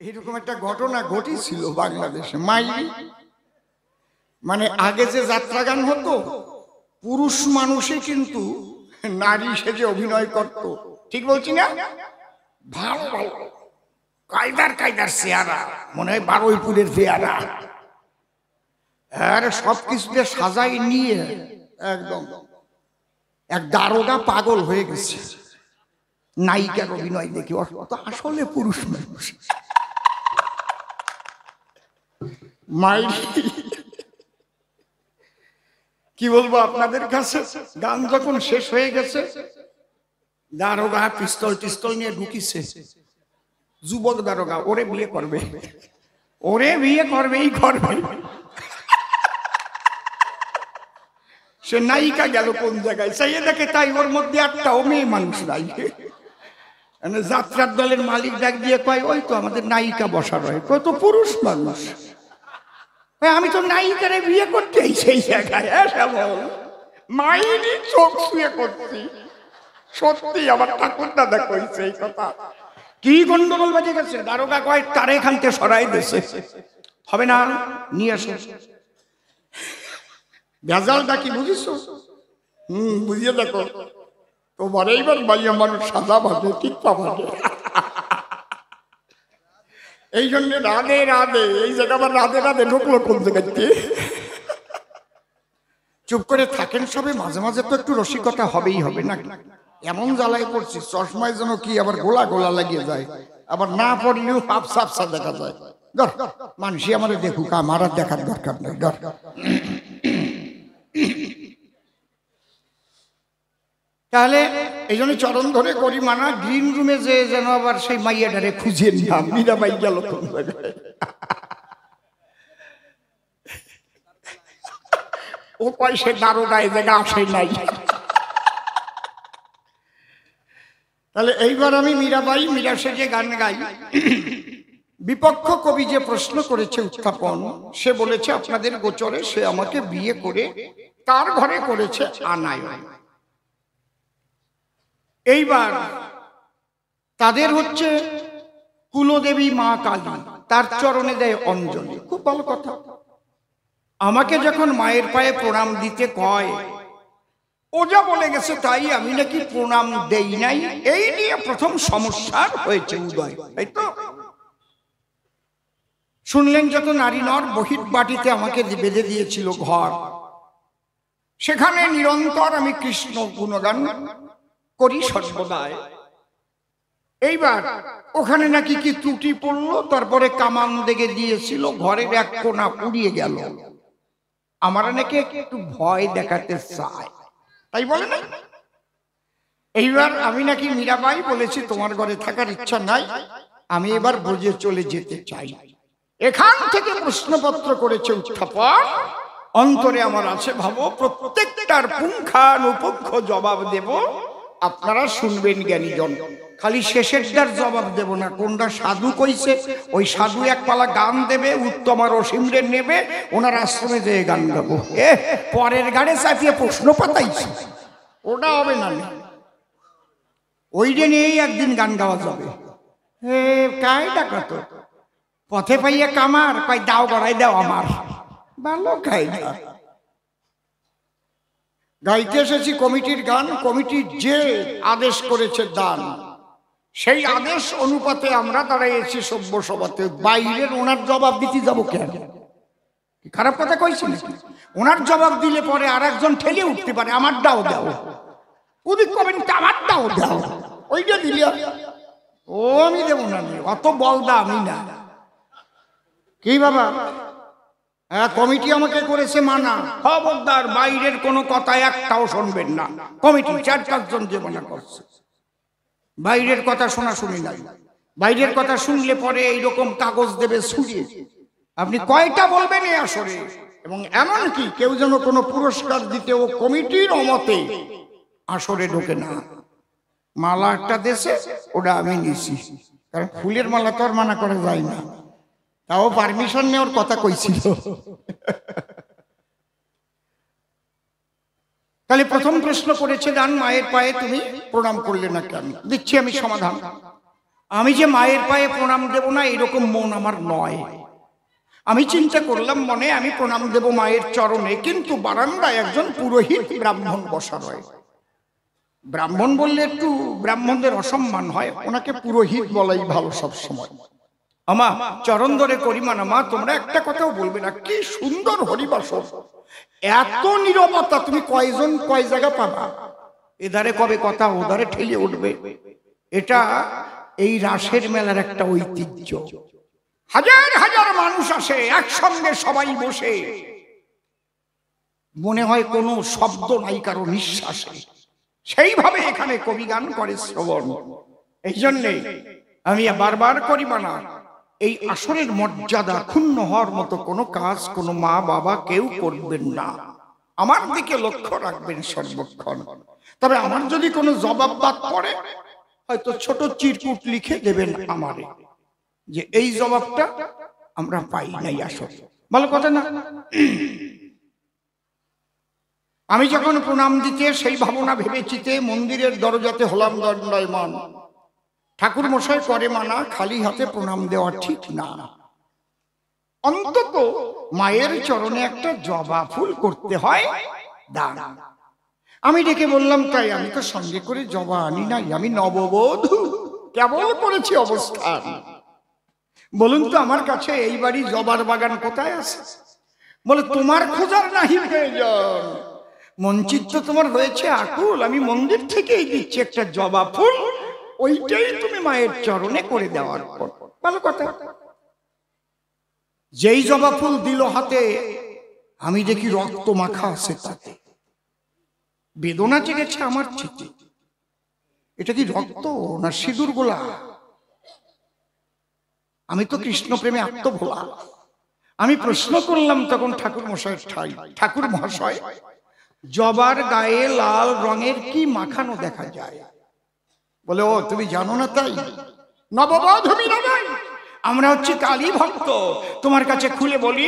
এরকম একটা ঘটনা ঘটেছিল বাংলাদেশে। মাইরি মানে আগে যে যাত্রা গান হতো, পুরুষ মানুষই কিন্তু নারী সেজে অভিনয় করত। ঠিক বলছি না? ভালো ভালো কায়দার কায়দার চেহারা, মনে হয় বারুইপুরের চেহারা, আর সবকিছুতে সাজাই নিয়ে একদম এক দারোগা পাগল হয়ে গেছে নায়িকার অভিনয় দেখি। আসলে পুরুষ মানুষ। মাইরি কি বলবো আপনাদের কাছে, গান যখন শেষ হয়ে গেছে, দারোগা পিস্তল টিস্তল নিয়ে ঢুকিছে। যুবক দারোগা, ওরে বিয়ে করবে, ওরে বিয়ে করবেই করবে। সে নায়িকা গেল কোন জায়গায়, চাইয়ে দেখে তাই ওর মধ্যে একটাও মেয়ে মানুষ নাই। যাত্রার দলের মালিক ডাক দিয়ে কয়, ওই তো আমাদের নায়িকা বসা রয়ে। কয় তো পুরুষ মানুষ। আমি তো নায়িকারে বিয়ে করতে সেই জায়গায় মাইরি চোখ শুয়ে করছি। সত্যি আমার ঠাকুর দাদা কইছে এই কথা। কি গন্ডগোল বাজে গেছে। দারোগা কয় তারে এখান থেকে সরাই দিয়েছে, হবে না, নিয়ে আসে। ভেজালটা কি বুঝিস? বুঝিয়ে দেখো তোমার এইবার মাইয়া মানুষ সাদা ভাবে ঠিক পাবে। এই জন্য রাধে রাধে, এই জায়গা আবার রাধে রাধে ঢুকলো কোন জায়গাতে। চুপ করে থাকেন সবে, মাঝে মাঝে তো একটু রসিকতা হবেই হবে না। এমন জ্বালায় পড়ছি, চশমায় যেন কি আবার গোলা গোলা লাগিয়ে যায়, আবার না পড়লেও হাফসা হাফসা দেখা যায়। ধর মানুষই আমার দেখুক, আমার আর দেখার দরকার নেই। ধর তাহলে এই জন্য চরণ ধরে করি মানা, গ্রিন রুমে যে যেন আবার সেই মাইয়াটারে খুঁজে নিলাম, মীরাবাই গেল কোন জায়গায়। ও পয়সা দারোগা এই জায়গা আসে নাই। তাহলে এইবার আমি মীরাবাই, মীরা সেজে গান গাই। বিপক্ষ কবি যে প্রশ্ন করেছে উত্থাপন, সে বলেছে আপনাদের গোচরে সে আমাকে বিয়ে করে তার ঘরে করেছে আনায়ন। এইবার তাদের হচ্ছে কুলদেবী মা কালী, তার চরণে দেয় অঞ্জলি। খুব ভালো কথা। আমাকে যখন মায়ের পায়ে প্রণাম দিতে কয়, ও যা বলে গেছে তাই আমি নাকি প্রণাম দেই নাই, এই নিয়ে প্রথম সমস্যার হয়েছে উদয়। তাই তো শুনলেন, যত নারী নর বহির্বাটিতে আমাকে বেঁধে দিয়েছিল ঘর, সেখানে নিরন্তর আমি কৃষ্ণ গুণগান করি সর্বদাই। এইবার ওখানে নাকি কি ত্রুটি পড়লো, তারপরে কামান দেখে দিয়েছিল, ঘরের এক কোণা উড়িয়ে গেল। আমার নাকি একটু ভয় দেখাতে চায়, তাই বলে না। এইবার আমি নাকি মীরাবাই বলেছি তোমার ঘরে থাকার ইচ্ছা নাই, আমি এবার ব্রজে চলে যেতে চাই। এখান থেকে প্রশ্নপত্র করেছে উত্থাপন। অন্তরে আমার আছে ভাবো, প্রত্যেকটার পুঙ্খানুপুঙ্খ জবাব দেব, আপনারা শুনবেন জ্ঞানীজন। খালি শেষেরটার জবাব দেব না, কোনটা সাধু কইছে ওই সাধু এক পালা গান দেবে, উত্তম আর অসীমরে নেবে, ওনার আশ্রমে যেয়ে গান গাবো। পরের গাড়ে চাপিয়ে প্রশ্ন পাতাইছি, ওটা হবে না। ওইটা নিয়েই একদিন গান গাওয়া যাবে। কায়দা কত, পথে পাইয়া কামার কয় দাও গড়াই দাও আমার, ভালো কায়দা। গাইতে এসেছি কমিটির গান, কমিটি যে আদেশ করেছে দান, সেই আদেশ অনুপাতে আমরা দাঁড়াইছি সভ্য সভাতে। বাইরের ওনার জবাব দিতে যাবো কেন? খারাপ কথা কইছি নাকি? ওনার জবাব দিলে পরে আর একজন ঠেলে উঠতে পারে, আমার দাও দাও, ওদিক কবেন আমার দাও দাও, ওইটা দিলে ও আমি দেবো না, অত বলদা আমি না। কি বাবা, হ্যাঁ কমিটি আমাকে করেছে মানা, খবরদার বাইরের কোনো কথা একটাও শুনবেন না। কমিটি 4-5 জন যে মানা করছে, বাইরের কথা শোনা শুনি নাই। বাইরের কথা শুনলে পরে এইরকম কাগজ দেবে ছুঁড়িয়ে, আপনি কয়টা বলবেন এ আসরে। এবং এমনকি কেউ যেন কোনো পুরস্কার দিতে ও কমিটির অমতে আসরে ঢোকে না। মালা একটা দেশে, ওটা আমি নিছি, কারণ ফুলের মালা তো আর মানা করা যায় না, তাও পারমিশন নেওয়ার কথা কইছিল। তাহলে প্রথম প্রশ্ন করেছে দান, মায়ের পায়ে তুমি প্রণাম করলে না কেন? দিচ্ছি আমি সমাধান। আমি যে মায়ের পায়ে প্রণাম দেব না এরকম মন আমার নয়। আমি চিন্তা করলাম মনে আমি প্রণাম দেব মায়ের চরণে, কিন্তু বারান্দায় একজন পুরোহিত ব্রাহ্মণ বসা রয়। ব্রাহ্মণ বললে একটু ব্রাহ্মণদের অসম্মান হয়, ওনাকে পুরোহিত বলাই ভালো সব সময়। আমা চরণ ধরে করি মানা, মা তোমরা একটা কথাও বলবে না, কি সুন্দর হরিবাসর, এত নীরবতা তুমি কয়জন কয় জায়গা পাবা? এধারে কবে কথা ওধারে ঠেলে উঠবে। এটা এই রাসের মেলার একটা ঐতিহ্য। হাজার হাজার মানুষ আসে একসঙ্গে, সবাই বসে, মনে হয় কোনো শব্দ নাই কারো নিঃশ্বাসে, সেইভাবে এখানে কবি গান করে শ্রবণ। এই জন্যে আমি বারবার করি মানা, এই আসরের মর্যাদা ক্ষুণ্ণ হওয়ার মতো কোনো কাজ কোনো মা বাবা কেউ করবেন না। আমার দিকে লক্ষ্য রাখবেন সর্বক্ষণ। তবে আমার যদি কোনো জবাব বাদ পড়ে, হয়তো ছোট চিরকুট লিখে দেবেন আমারে, যে এই জবাবটা আমরা পাই নাই। আসলে ভালো কথা না? আমি যখন প্রণাম দিতে সেই ভাবনা ভেবেচিতে মন্দিরের দরজাতে হলাম দণ্ডায়মান। ঠাকুর মশাই করে মানা, খালি হাতে প্রণাম দেওয়া ঠিক না, অন্তত মায়ের চরণে একটা জবা ফুল করতে হয় দান। আমি ডেকে বললাম, তাই আমি তো সঙ্গে করে জবা আনি নাই, আমি নববধূ, কেবল করেছি অবস্থান। বলুন তো আমার কাছে এই বাড়ি জবার বাগান কোথায় আছে? বলে তোমার খোঁজার নাহি প্রয়োজন, মনচিত্ত তোমার হয়েছে আকুল, আমি মন্দির থেকেই দিচ্ছি একটা জবা ফুল, ওইটাই তুমি মায়ের চরণে করে দেওয়ার পর। ভালো কথা। যেই জবা ফুল দিল হাতে, আমি দেখি রক্ত মাখা আছে তাতে। বেদনা জেগেছে আমার চিত্তে, এটা কি রক্ত না সিঁদুর গোলা? আমি তো কৃষ্ণ প্রেমে আত্মভোলা। আমি প্রশ্ন করলাম তখন ঠাকুর মশাইয়ের ঠাই, ঠাকুর মহাশয় জবার গায়ে লাল রঙের কি মাখানো দেখা যায়? বলে, ও তুমি জানো না তাই? নববধূ মীরাবাই, আমরা হচ্ছে কালী ভক্ত। তোমার কাছে খুলে বলি,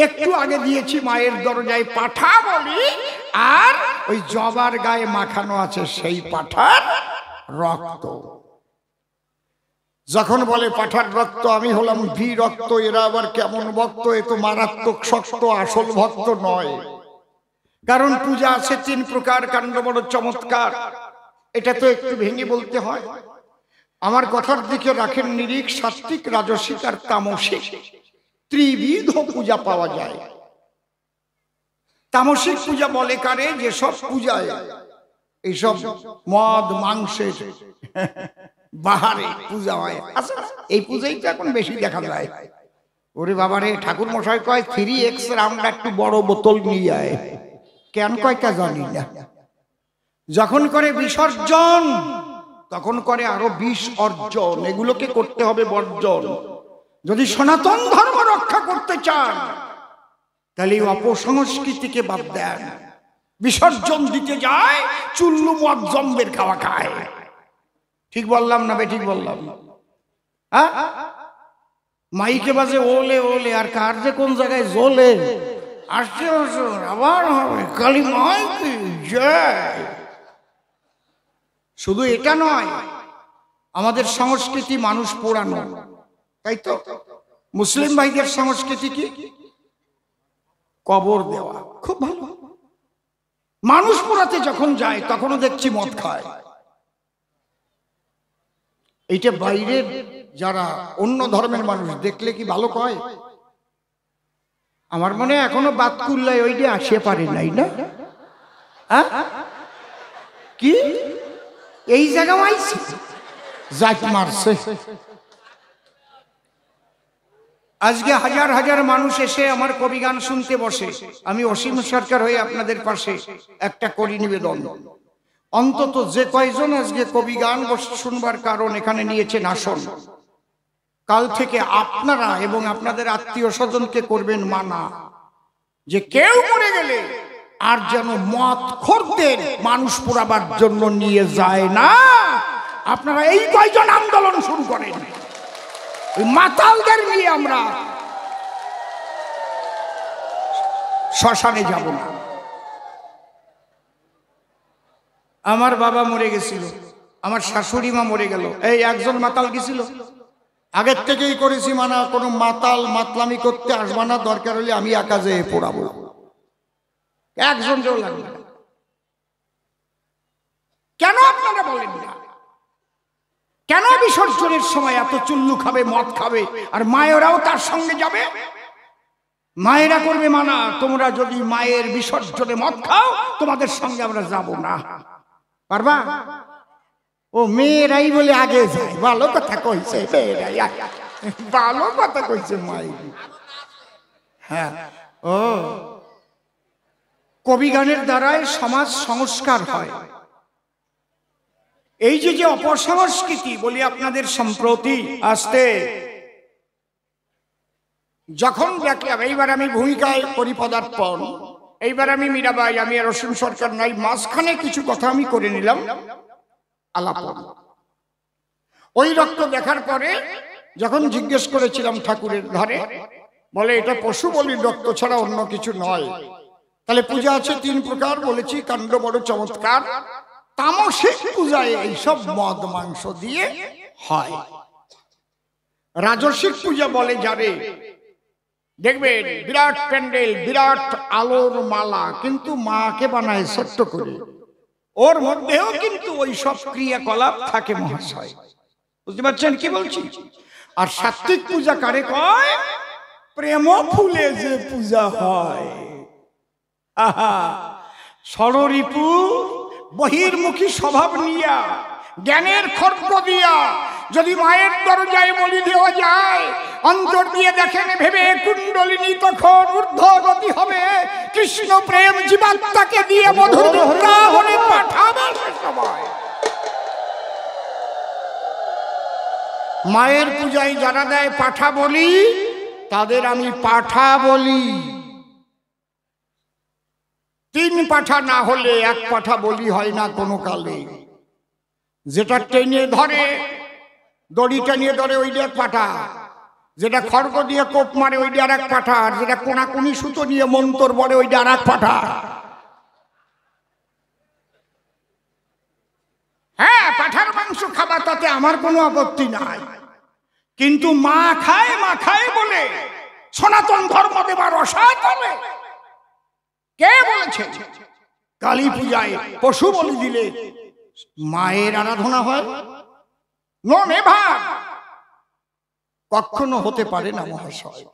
একটু আগে দিয়েছি মায়ের দরজায় পাঠা বলি, আর ওই জবার গায়ে মাখানো আছে সেই পাঠার রক্ত। যখন বলে পাঠার রক্ত, আমি হলাম বিরক্ত, এরা আবার কেমন ভক্ত, এ তো মারাত্মক শক্ত, আসল ভক্ত নয়। কারণ পূজা আছে 3 প্রকার, কাণ্ড বড় চমৎকার, এটা তো একটু ভেঙে বলতে হয়। আমার কথার দিকে রাখেন নিরিখ, সাত্বিক, রাজসিক আর তামসিক ত্রিবিধ পূজা পাওয়া যায়। তামসিক পূজা বলে কারে? যেসব পূজায় এইসব মদ মাংসের বাহারে পূজা হয়, এই পূজাই তো এখন বেশি দেখা যায়। ওরে বাবারে, ঠাকুর মশাই কয় 3x রাউন্ড একটু বড় বোতল নিয়ে যায়, কেন কয় তা জানি না। যখন করে বিসর্জন, তখন করে আরো 20 অর্জন, এগুলোকে করতে হবে বর্জন। যদি সনাতন ধর্ম রক্ষা করতে চান, তাহলে অপসংস্কৃতিকে বাদ দেন। বিসর্জন দিতে যায়, চুল্লু মদ জম্বের খাওয়া খায়। ঠিক বললাম না বেঠিক বললাম? হ্যাঁ, মাইকে বাজে ওলে ওলে, আর কার যে কোন জায়গায় জ্বলে। আসছে বছর আবার হবে কালী মাইকে জয়। শুধু এটা নয়, আমাদের সংস্কৃতি মানুষ পোড়ানো, তাই তো? মুসলিম ভাইদের সংস্কৃতি কি? কবর দেওয়া। খুব ভালো। মানুষ পোড়াতে যখন যায় তখনও দেখছি মদ খায়। এইটা বাইরের যারা অন্য ধর্মের মানুষ দেখলে কি ভালো কয়? আমার মনে হয় এখনো বাতকুল্লায় ওইটা আসে পারে নাই না? কি এই জায়গা আইছে জাত মারছে। আজকে হাজার হাজার মানুষ এসে আমার কবি গান শুনতে বসে। আমি অসীম সরকার হয়ে আপনাদের পাশে একটা করি নিবেদন, অন্তত যে কয়জন আজকে কবি গান শুনবার কারণ এখানে নিয়েছেন আসন, কাল থেকে আপনারা এবং আপনাদের আত্মীয় স্বজনকে করবেন মানা, যে কেউ মরে গেলে আর যেন মদ খোরদের মানুষ পোড়াবার জন্য নিয়ে যায় না। আপনারা এই কয়জন আন্দোলন শুরু করেন, ওই মাতালদের নিয়ে আমরা শ্মশানে যাব না। আমার বাবা মরে গেছিল, আমার শাশুড়ি মা মরে গেল, এই একজন মাতাল গেছিল, আগের থেকেই করেছি মানা, কোনো মাতাল মাতলামি করতে আসবা না, দরকার হলে আমি একা যেয়ে পড়াবো, একজন কেউ লাগবে না। কেন আপনারা বলেন না? কেন বিসর্জনের সময় এত চুল্লু খাবে, মদ খাবে, আর মায়েরাও তার সঙ্গে যাবে? মায়েরা করবে মানা, তোমরা যদি মায়ের বিসর্জনে মদ খাও তোমাদের সঙ্গে আমরা যাব না। পারবা? ও মেয়েরাই বলে আগে যায়, ভালো কথা কইছে, মেয়েরাই ভালো কথা কইছে মাই। হ্যাঁ, ও কবি গানের দ্বারাই সমাজ সংস্কার হয়। এই যে যে অপসংস্কৃতি বলি আপনাদের, সম্প্রতি আসতে যখন দেখলাম, এইবার আমি ভূমিকায় করি পদার্পণ, এইবার আমি মীরাবাই, আমি আর অসীম সরকার নাই, মাঝখানে কিছু কথা আমি করে নিলাম আলাপন। ওই রক্ত দেখার পরে যখন জিজ্ঞেস করেছিলাম ঠাকুরের ধারে, বলে এটা পশু বলির রক্ত ছাড়া অন্য কিছু নয়। তাহলে পূজা আছে 3 প্রকার, বলেছি কাণ্ড বড় চমৎকার। তামসিক পূজায় এইসব মদ মাংস দিয়ে হয়। রাজসিক পূজা বলে যাবে, দেখবেন বিরাট প্যান্ডেল, বিরাট আলোর মালা, কিন্তু মাকে বানায় ছোট্ট করে, ওর মধ্যেও কিন্তু ওই সব ক্রিয়াকলাপ থাকে মহাশয়। বুঝতে পারছেন কি বলছি? আর সাত্বিক পূজা কারে কয়? প্রেম ফুলে যে পূজা হয়। আহা, ষড়রিপু বহির্মুখী স্বভাব নিয়া, জ্ঞানের খর্গ দিয়া যদি মায়ের দরজায় বলি দেওয়া যায়, অন্তর দিয়ে দেখেন ভেবে কুণ্ডলিনী তখন ঊর্ধ্বগতি হবে। কৃষ্ণ প্রেম জীবাত্মাকে দিয়ে মধুর বৃন্দাবনে পাঠাবে সে সময়। মায়ের পূজায় যারা দেয় পাঠা বলি, তাদের আমি পাঠা বলি। 3 পাঠা না হলে 1 পাঠা বলি হয় না কোনো কালে। যেটা টেনে ধরে, দড়ি টেনে ধরে, ওইটা 1 পাঠা। যেটা খড়গ দিয়ে কোপ মারে ওইটা আর 1 পাঠা। আর যেটা কোনাকুনি সুতো নিয়ে মন্তর বলে ওইটা আর 1 পাঠা। হ্যাঁ, পাঠার মাংস খাবার তাতে আমার কোনো আপত্তি নাই, কিন্তু মা খায় বলে সনাতন ধর্ম দেবার অসাধনে কে বলেছে? কালী পূজায় পশু বলি দিলে মায়ের আরাধনা হয়? নো নেভার, কখনো হতে পারে না মহাশয়।